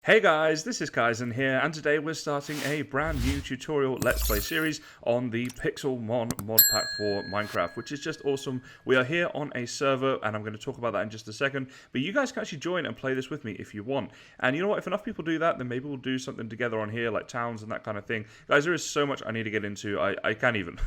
Hey guys, this is Kaizen here, and today we're starting a brand new tutorial Let's Play series on the Pixelmon mod pack for Minecraft, which is just awesome. We are here on a server, and I'm going to talk about that in just a second, but you guys can actually join and play this with me if you want. And you know what, if enough people do that, then maybe we'll do something together on here, like towns and that kind of thing. Guys, there is so much I need to get into, I can't even.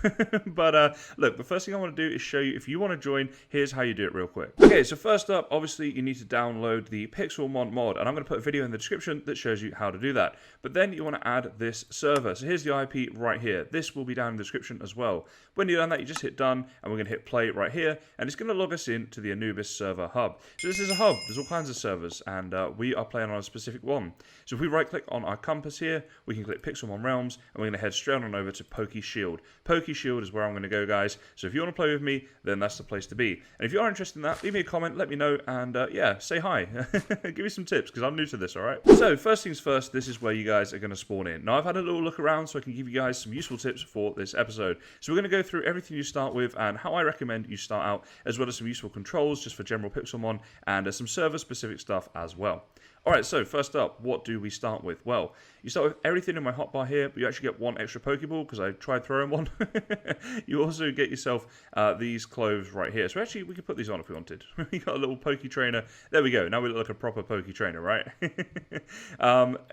But look, the first thing I want to do is show you, if you want to join, here's how you do it real quick. Okay, so first up, obviously you need to download the Pixelmon mod, and I'm going to put a video in the description that shows you how to do that. But then you want to add this server. So here's the IP right here. This will be down in the description as well. When you've done that, you just hit done, and we're going to hit play right here, and it's going to log us in to the Anubis server hub. So this is a hub. There's all kinds of servers, and we are playing on a specific one. So if we right click on our compass here, we can click Pixelmon Realms, and we're going to head straight on over to PokeShield. PokeShield is where I'm going to go, guys. So if you want to play with me, then that's the place to be. And if you are interested in that, leave me a comment, let me know, and yeah, say hi. Give me some tips, because I'm new to this, alright? So first things first, this is where you guys are going to spawn in. Now I've had a little look around so I can give you guys some useful tips for this episode. So we're going to go through everything you start with and how I recommend you start out, as well as some useful controls just for general Pixelmon and some server specific stuff as well. Alright, so first up, what do we start with? Well, you start with everything in my hotbar here, but you actually get one extra Pokeball because I tried throwing one. You also get yourself these clothes right here. So actually, we could put these on if we wanted. We got a little Poke Trainer. There we go. Now we look like a proper Poke Trainer, right?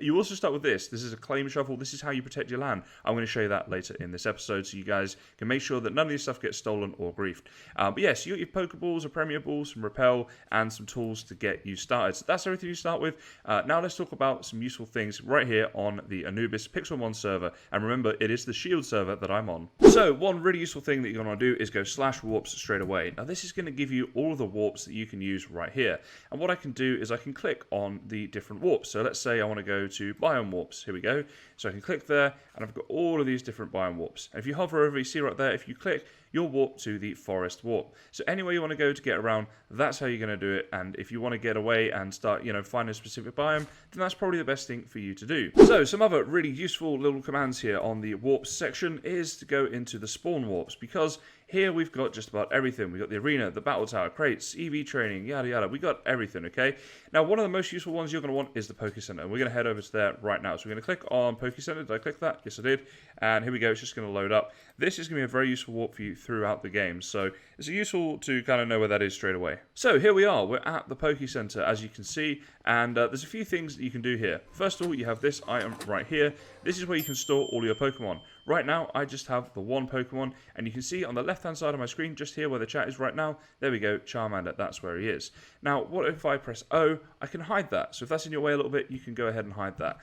You also start with this. This is a claim shovel. This is how you protect your land. I'm going to show you that later in this episode so you guys can make sure that none of this stuff gets stolen or griefed. But yes, you got your Pokeballs, a Premier Ball, some Repel, and some tools to get you started. So that's everything you start with. Now let's talk about some useful things right here on the Anubis Pixelmon server. And remember, it is the Shield server that I'm on. So one really useful thing that you're going to do is go /warps straight away. Now this is going to give you all of the warps that you can use right here. And what I can do is I can click on the different warps. So let's say I want to go to biome warps. Here we go. So I can click there, and I've got all of these different biome warps. And if you hover over, you see right there, if you click, you'll warp to the forest warp. So anywhere you want to go to get around, that's how you're going to do it. And if you want to get away and start, finding a specific biome, then that's probably the best thing for you to do. So some other really useful little commands here on the warps section is to go into the spawn warps, because here we've got just about everything. We've got the arena, the battle tower, crates, EV training, yada yada. We got everything, okay? Now, one of the most useful ones you're going to want is the PokeCenter. We're going to head over to there right now. So we're going to click on PokeCenter. Did I click that? Yes, I did. And here we go. It's just going to load up. This is going to be a very useful warp for you throughout the game. So it's useful to kind of know where that is straight away. So here we are. We're at the PokeCenter, as you can see. And there's a few things that you can do here. First of all, you have this item right here. This is where you can store all your Pokemon. Right now, I just have the one Pokemon, and you can see on the left-hand side of my screen, just here where the chat is right now, there we go, Charmander, that's where he is. Now, what if I press O? I can hide that. So if that's in your way a little bit, you can go ahead and hide that.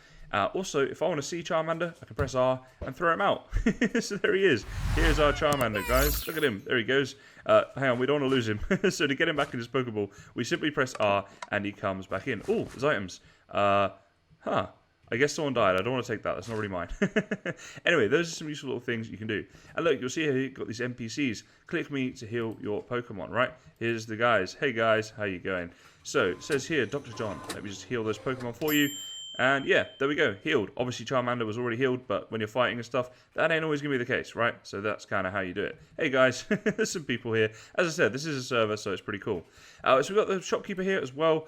Also, if I want to see Charmander, I can press R and throw him out. So there he is. Here's our Charmander, guys. Look at him. There he goes. Hang on, we don't want to lose him. So to get him back in his Pokeball, we simply press R and he comes back in. Oh, there's items. I guess someone died. I don't want to take that. That's not really mine. Anyway, those are some useful little things you can do. And look, you'll see here you've got these NPCs. Click me to heal your Pokemon, right? Here's the guys. Hey guys, how you going? So, it says here, Dr. John. Let me just heal those Pokemon for you. And yeah, there we go, healed. Obviously Charmander was already healed, but when you're fighting and stuff, that ain't always going to be the case, right? So that's kind of how you do it. Hey guys, there's some people here. As I said, this is a server, so it's pretty cool. So we've got the shopkeeper here as well.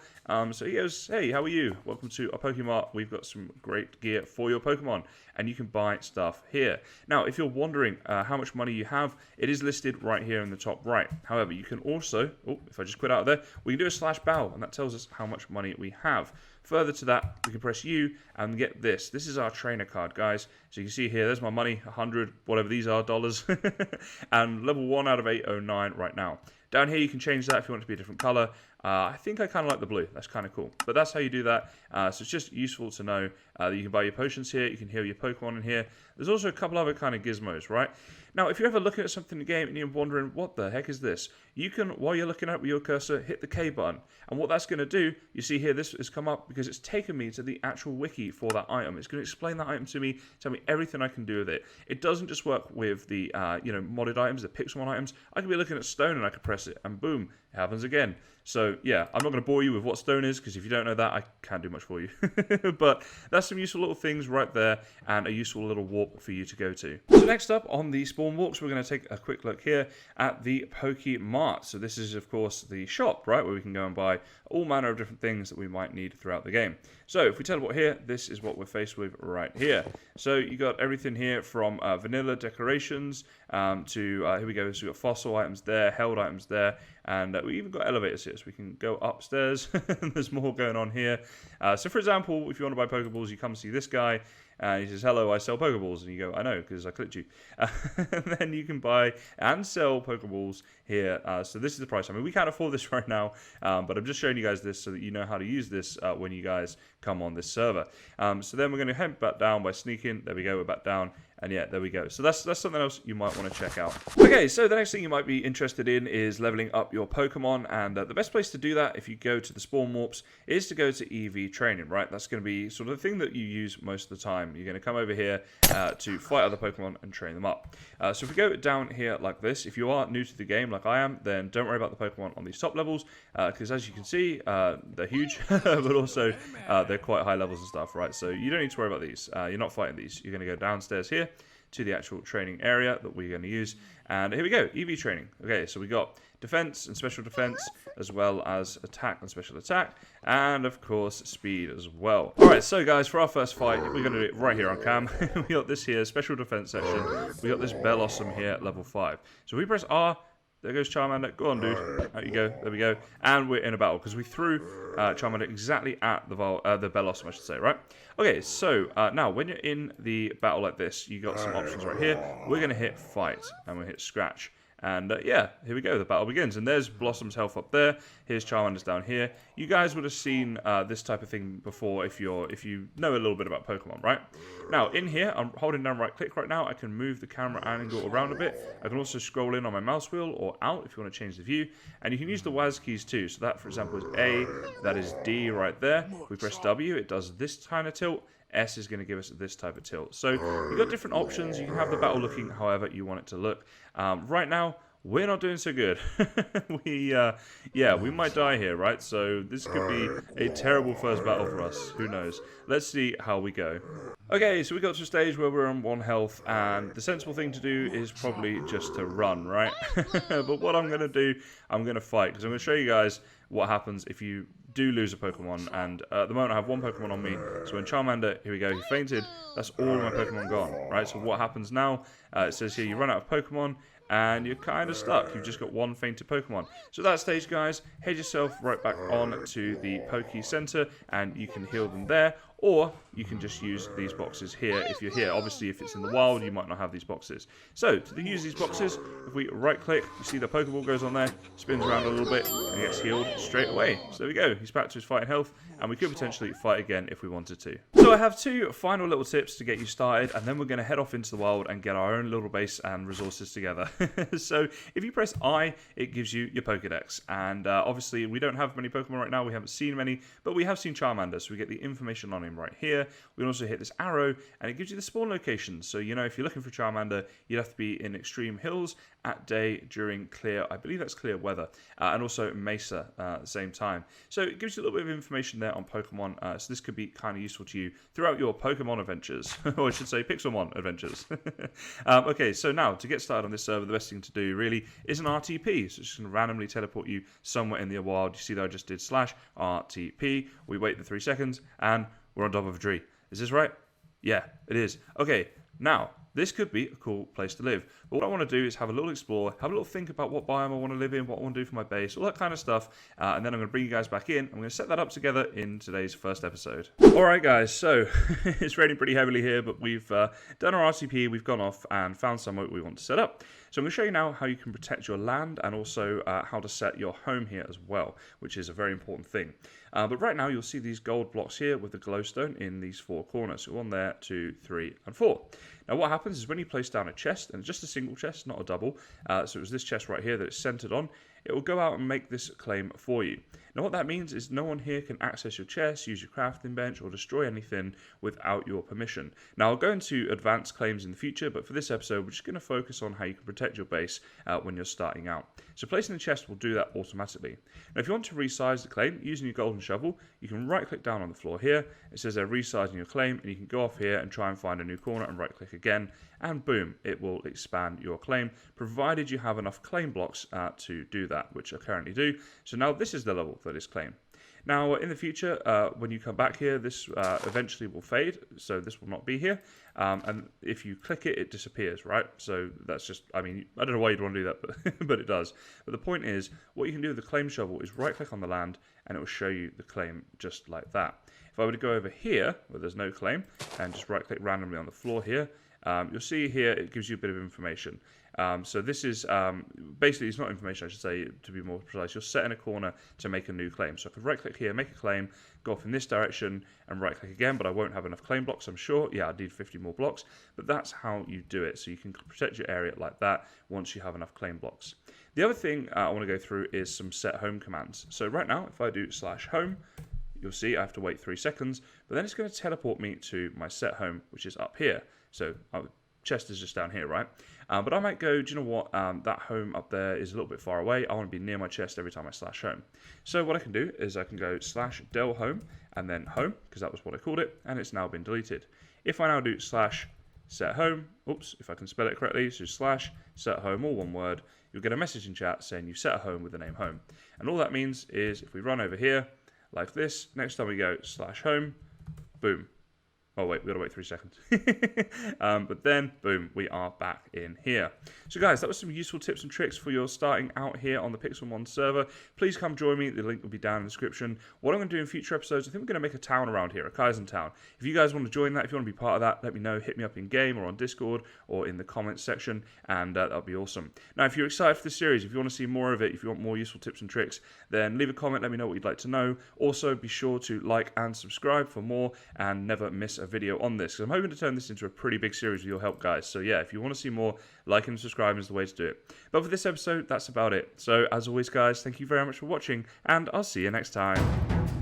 So he goes, hey, how are you? Welcome to our PokeMart. We've got some great gear for your Pokemon, and you can buy stuff here. Now, if you're wondering how much money you have, it is listed right here in the top right. However, you can also, if I just quit out of there, we can do a /bow, and that tells us how much money we have. Further to that, we can press U and get this. This is our trainer card, guys. So you can see here, there's my money, 100, whatever these are, dollars. And level 1 out of 809 right now. Down here, you can change that if you want it to be a different color. I think I kind of like the blue. That's kind of cool. But that's how you do that. So it's just useful to know that you can buy your potions here. You can heal your Pokemon in here. There's also a couple other kind of gizmos, right? Now, if you're ever looking at something in the game and you're wondering, what the heck is this? You can, while you're looking at it with your cursor, hit the K button. And what that's going to do, you see here, this has come up because it's taken me to the actual wiki for that item. It's going to explain that item to me, tell me everything I can do with it. It doesn't just work with the, modded items, the Pixelmon items. I could be looking at stone and I could press press it, and boom, it happens again. So yeah, I'm not going to bore you with what stone is, because if you don't know that, I can't do much for you. But that's some useful little things right there, and a useful little warp for you to go to. So next up on the spawn walks, we're going to take a quick look here at the PokeMart. So this is, of course, the shop, right, where we can go and buy all manner of different things that we might need throughout the game. So if we teleport here, this is what we're faced with right here. So you got everything here from vanilla decorations to, here we go, so we've got fossil items there, held items there, and we even got elevators here, so we can go upstairs. There's more going on here. So for example, if you want to buy Pokeballs, you come see this guy, and he says, hello, I sell Pokeballs. And you go, I know, because I clicked you. And then you can buy and sell Pokeballs here. So this is the price. I mean, we can't afford this right now, but I'm just showing you guys this so that you know how to use this when you guys come on this server. So then we're going to head back down by sneaking. There we go, we're back down. And yeah, there we go. So that's something else you might want to check out. Okay, so the next thing you might be interested in is leveling up your Pokemon. And the best place to do that, if you go to the spawn warps, is to go to EV training, right? That's going to be sort of the thing that you use most of the time. You're going to come over here to fight other Pokemon and train them up. So if we go down here like this, if you are new to the game like I am, then don't worry about the Pokemon on these top levels, because as you can see, they're huge, but also they're quite high levels and stuff, right? So you don't need to worry about these. You're not fighting these. You're going to go downstairs here to the actual training area that we're going to use. And here we go, EV training. Okay, so we got defense and special defense, as well as attack and special attack, and of course speed as well. Alright, so guys, for our first fight, we're going to do it right here on cam. We got this here, special defense section. We got this Bellossom here at level 5. So if we press R, there goes Charmander. Go on, dude. Out you go. There we go. And we're in a battle, because we threw Charmander exactly at the Bellossom, I should say, right? Okay, so now when you're in the battle like this, you got some options right here. We're going to hit fight, and we'll hit scratch. And yeah, here we go, the battle begins. And there's Blossom's health up there. Here's Charmander's down here. You guys would have seen this type of thing before if you know a little bit about Pokemon, right? Now, in here, I'm holding down right click right now. I can move the camera angle around a bit. I can also scroll in on my mouse wheel or out if you want to change the view. And you can use the WASD keys too. So that, for example, is A. That is D right there. We press W, it does this kind of tilt. S is going to give us this type of tilt. So you've got different options. You can have the battle looking however you want it to look. Right now, we're not doing so good. We might die here, right? So this could be a terrible first battle for us. Who knows? Let's see how we go. Okay, so we got to a stage where we're on 1 health, and the sensible thing to do is probably just to run, right? But what I'm going to do, I'm going to fight, because I'm going to show you guys what happens if you do lose a Pokemon. And at the moment I have 1 Pokemon on me, so when Charmander, here we go, he fainted, that's all of my Pokemon gone, right? So what happens now, it says here you run out of Pokemon, and you're kind of stuck. You've just got 1 fainted Pokemon. So at that stage, guys, head yourself right back on to the PokeCenter, and you can heal them there, or you can just use these boxes here if you're here. Obviously, if it's in the wild, you might not have these boxes. So to use these boxes, if we right-click, you see the Pokeball goes on there, spins around a little bit, and gets healed straight away. So there we go. He's back to his fighting health, and we could potentially fight again if we wanted to. So I have 2 final little tips to get you started, and then we're going to head off into the wild and get our own little base and resources together. So if you press I, it gives you your Pokedex. And obviously, we don't have many Pokemon right now. We haven't seen many, but we have seen Charmander, so we get the information on him right here. We can also hit this arrow, and it gives you the spawn location. So, you know, if you're looking for Charmander, you'd have to be in extreme hills at day during clear, I believe that's clear weather, and also Mesa at the same time. So it gives you a little bit of information there on Pokemon, so this could be kind of useful to you throughout your Pokemon adventures, or I should say Pixelmon adventures. Okay, so now to get started on this server, the best thing to do really is an RTP, so it's just going to randomly teleport you somewhere in the wild. You see that I just did /RTP, we wait the 3 seconds, and we're on top of a tree. Is this right? Yeah, it is. Okay, now, this could be a cool place to live. But what I want to do is have a little explore, have a little think about what biome I want to live in, what I want to do for my base, all that kind of stuff. And then I'm going to bring you guys back in. I'm going to set that up together in today's first episode. Alright guys, so it's raining pretty heavily here, but we've done our RTP, we've gone off and found somewhere we want to set up. So I'm going to show you now how you can protect your land and also how to set your home here as well, which is a very important thing. But right now you'll see these gold blocks here with the glowstone in these 4 corners. So 1 there, 2, 3, and 4. Now what happens is when you place down a chest, and it's just a single chest, not a double, so it was this chest right here that it's centered on, it will go out and make this claim for you. Now what that means is no one here can access your chest, use your crafting bench, or destroy anything without your permission. Now I'll go into advanced claims in the future, but for this episode we're just going to focus on how you can protect your base when you're starting out. So placing the chest will do that automatically. Now if you want to resize the claim using your golden shovel, you can right click down on the floor here. It says they're resizing your claim, and you can go off here and try and find a new corner and right click again, and boom, it will expand your claim, provided you have enough claim blocks to do that, which I currently do. So now this is the level for this claim. Now in the future, when you come back here, this eventually will fade, so this will not be here, and if you click it, it disappears, right? So that's just, I mean, I don't know why you'd want to do that, but it does. But the point is, what you can do with the claim shovel is right click on the land, and it will show you the claim just like that. If I were to go over here, where there's no claim, and just right click randomly on the floor here, you'll see here it gives you a bit of information. So this is basically, it's not information, I should say, to be more precise. You're set in a corner to make a new claim. So I could right click here, make a claim, go off in this direction, and right click again, but I won't have enough claim blocks, I'm sure. Yeah, I need 50 more blocks, but that's how you do it. So you can protect your area like that once you have enough claim blocks. The other thing I want to go through is some set home commands. So right now, if I do /home, you'll see I have to wait 3 seconds, but then it's going to teleport me to my set home, which is up here. So chest is just down here, right? But I might go, do you know what, that home up there is a little bit far away. I want to be near my chest every time I /home. So what I can do is I can go /del home and then home, because that was what I called it, and it's now been deleted. If I now do /set home, oops, if I can spell it correctly, so /set home, all one word, you'll get a message in chat saying you've set a home with the name home. And all that means is if we run over here like this, next time we go /home, boom. Oh wait, we've got to wait 3 seconds. But then, boom, we are back in here. So guys, that was some useful tips and tricks for your starting out here on the Pixelmon server. Please come join me. The link will be down in the description. What I'm going to do in future episodes, I think we're going to make a town around here, a Kaizen town. If you guys want to join that, if you want to be part of that, let me know. Hit me up in game or on Discord or in the comments section, and that'll be awesome. Now, if you're excited for this series, if you want to see more of it, if you want more useful tips and tricks, then leave a comment. Let me know what you'd like to know. Also, be sure to like and subscribe for more, and never miss a video on this, because I'm hoping to turn this into a pretty big series with your help, guys. So yeah, if you want to see more, like and subscribe is the way to do it. But for this episode, that's about it. So as always, guys, thank you very much for watching, and I'll see you next time.